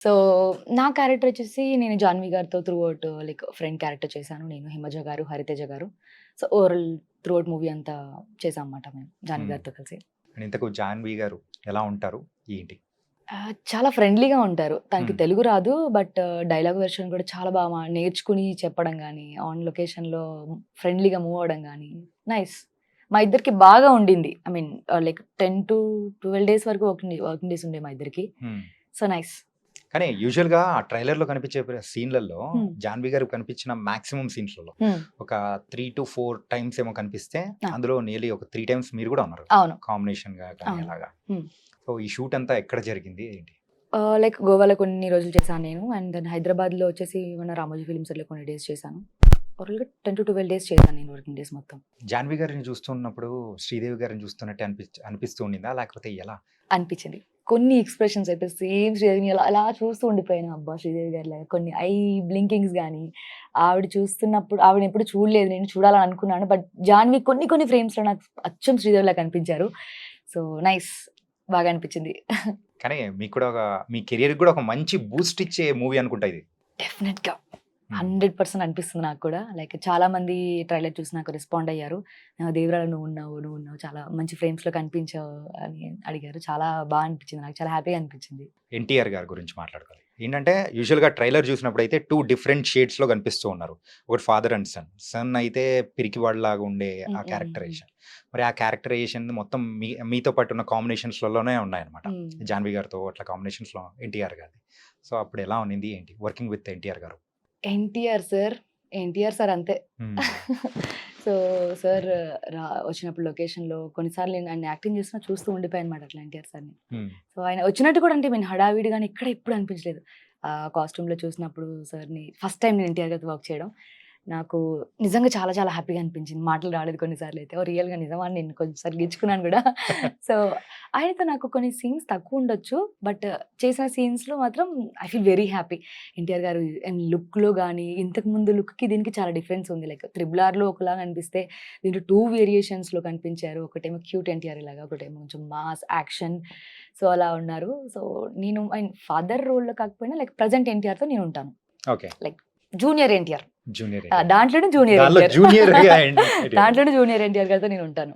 So, నా character వచ్చేసి నేను 'జాన్వి' గారితో through out like friend character చేశాను. నేను 'హిమజ' గారు, 'హరితేజ' గారు. So, overall through out movie అంతా చేశామన్నమాట మేము 'జాన్వి' హ్మ్. గారితో కలిసి. అండ్ ఇంతకు 'జాన్వి' గారు ఎలా ఉంటారు? ఏంటి? చాలా ఫ్రెండ్లీగా ఉంటారు. తనకి హ్మ్. తెలుగు రాదు. బట్ డైలాగ్ వెర్షన్ కూడా చాలా బాగా నేర్చుకుని చెప్పడం గానీ, ఆన్ లొకేషన్‌లో ఫ్రెండ్లీగా మూవ్ అవ్వడం గానీ, నైస్. మా ఇద్దరికి బాగా ఉండింది. ఐ మీన్ లైక్ 10-12 డేస్ వరకు వర్కింగ్ డేస్ ఉండే మా ఇద్దరికి. హ్మ్. So, nice. కానీ యూజువల్‌గా ఆ ట్రైలర్‌లో కనిపించే సీన్‌లలో హ్మ్. 'జాన్వి' గారు కనిపించిన మాక్సిమం సీన్స్‌లలో హ్మ్. ఒక 3-4 టైమ్స్ ఏమో కనిపిస్తే, ఆ! అందులో నియర్లీ ఒక 3 టైమ్స్ మీరు కూడా ఉన్నారు. అవును. కాంబినేషన్‌గా కానీ అవును. అలాగా. హ్మ్. సో, ఈ షూట్ అంతా ఎక్కడ జరిగింది? ఏంటి? లైక్ గోవాలో కొన్ని రోజులు చేశాను నేను. అండ్ దెన్ హైదరాబాద్‌లో వచ్చేసి మన రామోజీ ఫిల్మ్ సిటీలో కొన్ని డేస్ చేశాను. ఓవరాల్‌గా 10-12 డేస్ చేశాను నేను వర్కింగ్ డేస్ మొత్తం. 'జాన్వి' గారిని చూస్తున్నప్పుడు 'శ్రీదేవి' గారిని చూస్తున్నట్టే అనిపిస్తూ ఉండిందా? లేకపోతే ఎలా? అనిపించింది. కొన్ని ఎక్స్‌ప్రెషన్స్ అయితే సేమ్ శ్రీదేవిని అలా అలా చూస్తూ ఉండిపోయాను. అబ్బా! శ్రీదేవి గారిలాగా కొన్ని ఐ బ్లింకింగ్స్ గాని, ఆవిడ చూస్తున్నప్పుడు ఆవిడనెప్పుడు చూడలేదు. నేను చూడాలని అనుకున్నాను. బట్ జాన్వి కొన్ని కొన్ని ఫ్రేమ్స్‌లో నాకు అచ్చం శ్రీదేవిలా కనిపించారు. So, nice. బాగా అనిపించింది. కానీ మీకు కూడా మీ కెరియర్‌కి కూడా ఒక మంచి బూస్ట్ ఇచ్చే మూవీ అనుకుంటా ఇది. డెఫినెట్‌గా. హ్మ్. 100% అనిపిస్తుంది నాకు కూడా. లైక్ చాలా మంది ట్రైలర్ చూసి నాకు రెస్పాండ్ అయ్యారు. "దేవరాల నువ్వున్నావు. చాలా మంచి ఫ్రేమ్స్‌లో కనిపించావు" అని అడిగారు. చాలా అనిపించింది నాకు. చాలా హ్యాపీగా అనిపించింది. 'ఎన్టీఆర్' గారి గురించి మాట్లాడుకోవాలి. ఏంటంటే యూజువల్‌గా ట్రైలర్ చూసినప్పుడైతే 2 డిఫరెంట్ షేడ్స్‌లో కనిపిస్తూ ఉన్నారు. ఒకటి ఫాదర్ అండ్ సన్. సన్ అయితే పిరికివాడిలాగా ఉండే హ్మ్. ఆ హ్మ్. హ్మ్. క్యారెక్టరైజేషన్. మరి ఆ క్యారెక్టరైజేషన్ మొత్తం మీతో పాటు ఉన్న కాంబినేషన్స్‌లలోనే ఉన్నాయన్నమాట. హ్మ్. 'జాన్వి' గారితో అట్లా కాంబినేషన్స్‌లో 'ఎన్టీఆర్' గారిది. సో, అప్పుడు ఎలా ఉన్నింది ఏంటి? వర్కింగ్ విత్ 'ఎన్టీఆర్' గారు. ఎన్టీఆర్ సార్ అంతే. హ్మ్. సో, సార్ వచ్చినప్పుడు లొకేషన్‌లో కొన్నిసార్లు నేను ఆయన యాక్టింగ్ చేస్తున్నా చూస్తూ ఉండిపోయానన్నమాట అట్లా ఎన్టీఆర్ సార్‌ని. హ్మ్. సో, ఆయన వచ్చినట్టు కూడా అంటే హడావిడిగాని ఎక్కడ ఎప్పుడు అనిపించలేదు. కాస్ట్యూమ్‌లో చూసినప్పుడు సార్‌ని ఫస్ట్ టైమ్ నేను ఎన్టీఆర్ గారితో వర్క్ చేయడం. నాకు నిజంగా చాలా చాలా హ్యాపీగా అనిపించింది. మాటలు రాలేదు కొన్ని సార్లయితే. ఓహ్! రియల్‌గా నిజమా అని నేను కొంచెం సార్లు గిచ్చుకున్నాను గూడా. సో, ఆయనతో నాకు కొన్ని సీన్స్ తక్కువుండొచ్చు. బట్ చేసిన సీన్స్‌లో మాత్రం I feel very happy. NTR గారు అండ్ లుక్‌లో గాని, ఇంతకుముందు లుక్‌కి దీనికి చాలా డిఫరెన్స్ ఉంది. లైక్ 'త్రిబుల్ ఆర్‌లో' ఒకలాగా అనిపిస్తే దీంట్లో 2 వేరియేషన్స్‌లో కనిపించారు. ఒకటేమో క్యూట్ ఎన్టీఆర్ లాగా, ఒకటేమో కొంచెం మాస్ యాక్షన్. సో, అలా ఉన్నారు. సో, నేను ఆయన ఫాదర్ రోల్‌లో కాకపోయినా లైక్ ప్రెజెంట్ ఎన్టీఆర్‌తో నేనుంటాను. Okay. Like junior NTR. Junior NTR. దాంట్లోనే జూనియర్ దానిలో ఎన్టీఆర్. జూనియర్‌గా ఎన్టీఆర్. దాంట్లోనే జూనియర్ ఎన్టీఆర్ గారితో నేనుంటాను.